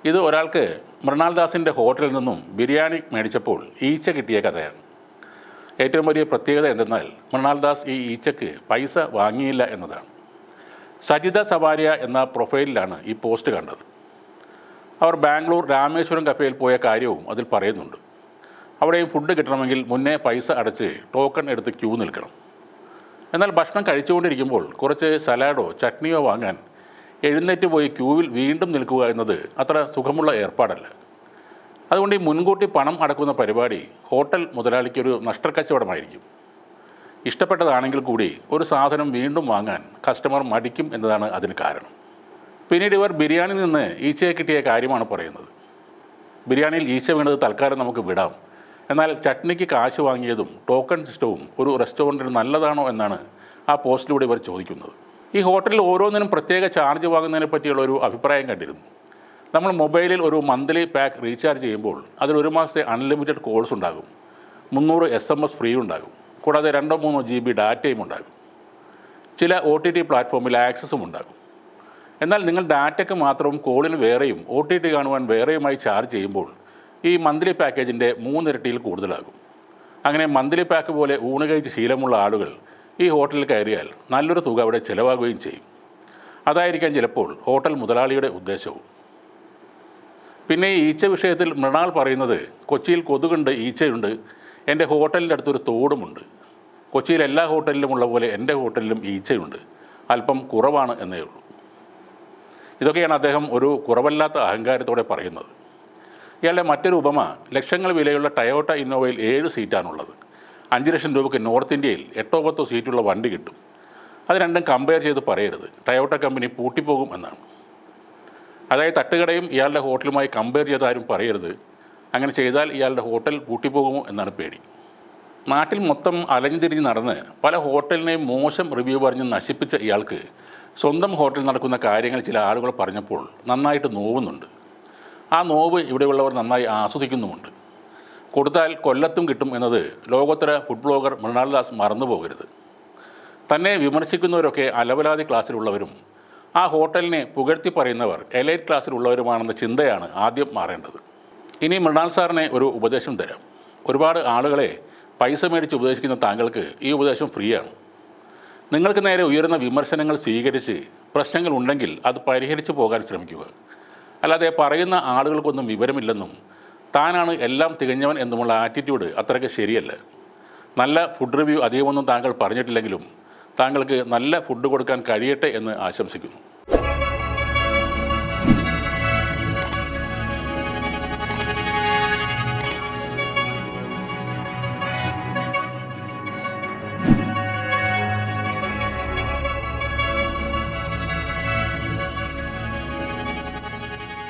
ഇത് ഒരാൾക്ക് മൃണാൽദാസിൻ്റെ ഹോട്ടലിൽ നിന്നും ബിരിയാണി മേടിച്ചപ്പോൾ ഈച്ച കിട്ടിയ കഥയാണ്. ഏറ്റവും വലിയ പ്രത്യേകത എന്തെന്നാൽ മൃണാൽദാസ് ഈ ഈച്ചയ്ക്ക് പൈസ വാങ്ങിയില്ല എന്നതാണ്. സജിത സവാരിയ എന്ന പ്രൊഫൈലിലാണ് ഈ പോസ്റ്റ് കണ്ടത്. അവർ ബാംഗ്ലൂർ രാമേശ്വരം കഫേയിൽ പോയ കാര്യവും അതിൽ പറയുന്നുണ്ട്. അവിടെയും ഫുഡ് കിട്ടണമെങ്കിൽ മുന്നേ പൈസ അടച്ച് ടോക്കൺ എടുത്ത് ക്യൂ നിൽക്കണം. എന്നാൽ ഭക്ഷണം കഴിച്ചുകൊണ്ടിരിക്കുമ്പോൾ കുറച്ച് സലാഡോ ചട്നിയോ വാങ്ങാൻ എഴുന്നേറ്റ് പോയി ക്യൂവിൽ വീണ്ടും നിൽക്കുക എന്നത് അത്ര സുഖമുള്ള ഏർപ്പാടല്ല. അതുകൊണ്ട് ഈ മുൻകൂട്ടി പണം അടക്കുന്ന പരിപാടി ഹോട്ടൽ മുതലാളിക്കൊരു നഷ്ടക്കച്ചവടമായിരിക്കും. ഇഷ്ടപ്പെട്ടതാണെങ്കിൽ കൂടി ഒരു സാധനം വീണ്ടും വാങ്ങാൻ കസ്റ്റമർ മടിക്കും എന്നതാണ് അതിന് കാരണം. പിന്നീട് ഇവർ ബിരിയാണിയിൽ നിന്ന് ഈച്ചയെ കിട്ടിയ കാര്യമാണ് പറയുന്നത്. ബിരിയാണിയിൽ ഈച്ച വീണത് തൽക്കാലം നമുക്ക് വിടാം, എന്നാൽ ചട്നിക്ക് കാശ് വാങ്ങിയതും ടോക്കൺ സിസ്റ്റവും ഒരു റെസ്റ്റോറൻറ്റിൽ നല്ലതാണോ എന്നാണ് ആ പോസ്റ്റിലൂടെ ഇവർ ചോദിക്കുന്നത്. ഈ ഹോട്ടലിൽ ഓരോന്നിനും പ്രത്യേക ചാർജ് വാങ്ങുന്നതിനെ പറ്റിയുള്ള ഒരു അഭിപ്രായം കണ്ടിരുന്നു. നമ്മൾ മൊബൈലിൽ ഒരു മന്ത്ലി പാക്ക് റീചാർജ് ചെയ്യുമ്പോൾ അതിൽ ഒരു മാസത്തെ അൺലിമിറ്റഡ് കോൾസ് ഉണ്ടാകും, 300 SMS ഫ്രീ ഉണ്ടാകും, കൂടാതെ 2-3 GB ഡാറ്റയും ഉണ്ടാകും. ചില OTT പ്ലാറ്റ്ഫോമിൽ ആക്സസും ഉണ്ടാകും. എന്നാൽ നിങ്ങൾ ഡാറ്റയ്ക്ക് മാത്രവും കോളിന് വേറെയും OTT കാണുവാൻ വേറെയുമായി ചാർജ് ചെയ്യുമ്പോൾ ഈ മന്ത്ലി പാക്കേജിൻ്റെ 3 ഇരട്ടിയിൽ കൂടുതലാകും. അങ്ങനെ മന്ത്ലി പാക്ക് പോലെ ഊണ് കഴിച്ച് ശീലമുള്ള ആളുകൾ ഈ ഹോട്ടലിൽ കയറിയാൽ നല്ലൊരു തുക അവിടെ ചിലവാകുകയും ചെയ്യും. അതായിരിക്കാം ചിലപ്പോൾ ഹോട്ടൽ മുതലാളിയുടെ ഉദ്ദേശവും. പിന്നെ ഈ ഈച്ച വിഷയത്തിൽ മൃണാൾ പറയുന്നത്, കൊച്ചിയിൽ കൊതുകുണ്ട്, ഈച്ചയുണ്ട്, എൻ്റെ ഹോട്ടലിൻ്റെ അടുത്തൊരു തോടുമുണ്ട്. കൊച്ചിയിൽ എല്ലാ ഹോട്ടലിലും ഉള്ള പോലെ എൻ്റെ ഹോട്ടലിലും ഈച്ചയുണ്ട്, അല്പം കുറവാണ് എന്നേ ഉള്ളൂ. ഇതൊക്കെയാണ് അദ്ദേഹം ഒരു കുറവല്ലാത്ത അഹങ്കാരത്തോടെ പറയുന്നത്. ഇയാളുടെ മറ്റൊരു ഉപമ, ലക്ഷങ്ങൾ വിലയുള്ള ടയോട്ട ഇന്നോവയിൽ 7 സീറ്റാണുള്ളത്. 5 ലക്ഷം രൂപയ്ക്ക് നോർത്ത് ഇന്ത്യയിൽ 8-10 സീറ്റുള്ള വണ്ടി കിട്ടും. അത് രണ്ടും കമ്പയർ ചെയ്ത് പറയരുത്, ടയോട്ട കമ്പനി പൂട്ടിപ്പോകും എന്നാണ്. അതായത് തട്ടുകടയും ഇയാളുടെ ഹോട്ടലുമായി കമ്പയർ ചെയ്ത് ആരും പറയരുത്. അങ്ങനെ ചെയ്താൽ ഇയാളുടെ ഹോട്ടൽ പൂട്ടിപ്പോകുമോ എന്നാണ് പേടി. നാട്ടിൽ മൊത്തം അലഞ്ഞു തിരിഞ്ഞ് നടന്ന് പല ഹോട്ടലിനെയും മോശം റിവ്യൂ പറഞ്ഞ് നശിപ്പിച്ച ഇയാൾക്ക് സ്വന്തം ഹോട്ടലിൽ നടക്കുന്ന കാര്യങ്ങൾ ചില ആളുകൾ പറഞ്ഞപ്പോൾ നന്നായിട്ട് നോവുന്നുണ്ട്. ആ നോവ് ഇവിടെയുള്ളവർ നന്നായി ആസ്വദിക്കുന്നുമുണ്ട്. കൊടുത്താൽ കൊല്ലത്തും കിട്ടും എന്നത് ലോകോത്തര ഫുഡ് ബ്ലോഗർ മൃണാൽദാസ് മറന്നു പോകരുത്. തന്നെ വിമർശിക്കുന്നവരൊക്കെ അലവലാതി ക്ലാസ്സിലുള്ളവരും ആ ഹോട്ടലിനെ പുകഴ്ത്തി പറയുന്നവർ എലൈറ്റ് ക്ലാസ്സിലുള്ളവരുമാണെന്ന ചിന്തയാണ് ആദ്യം മാറേണ്ടത്. ഇനി മൃണാൽ സാറിനെ ഒരു ഉപദേശം തരാം. ഒരുപാട് ആളുകളെ പൈസ മേടിച്ച് ഉപദേശിക്കുന്ന താങ്കൾക്ക് ഈ ഉപദേശം ഫ്രീ ആണ്. നിങ്ങൾക്ക് നേരെ ഉയരുന്ന വിമർശനങ്ങൾ സ്വീകരിച്ച് പ്രശ്നങ്ങൾ ഉണ്ടെങ്കിൽ അത് പരിഹരിച്ചു പോകാൻ ശ്രമിക്കുക. അല്ലാതെ പറയുന്ന ആളുകൾക്കൊന്നും വിവരമില്ലെന്നും താനാണ് എല്ലാം തികഞ്ഞവൻ എന്നുമുള്ള ആറ്റിറ്റ്യൂഡ് അത്രയ്ക്ക് ശരിയല്ല. നല്ല ഫുഡ് റിവ്യൂ അധികമൊന്നും താങ്കൾ പറഞ്ഞിട്ടില്ലെങ്കിലും താങ്കൾക്ക് നല്ല ഫുഡ് കൊടുക്കാൻ കഴിയട്ടെ എന്ന് ആശംസിക്കുന്നു.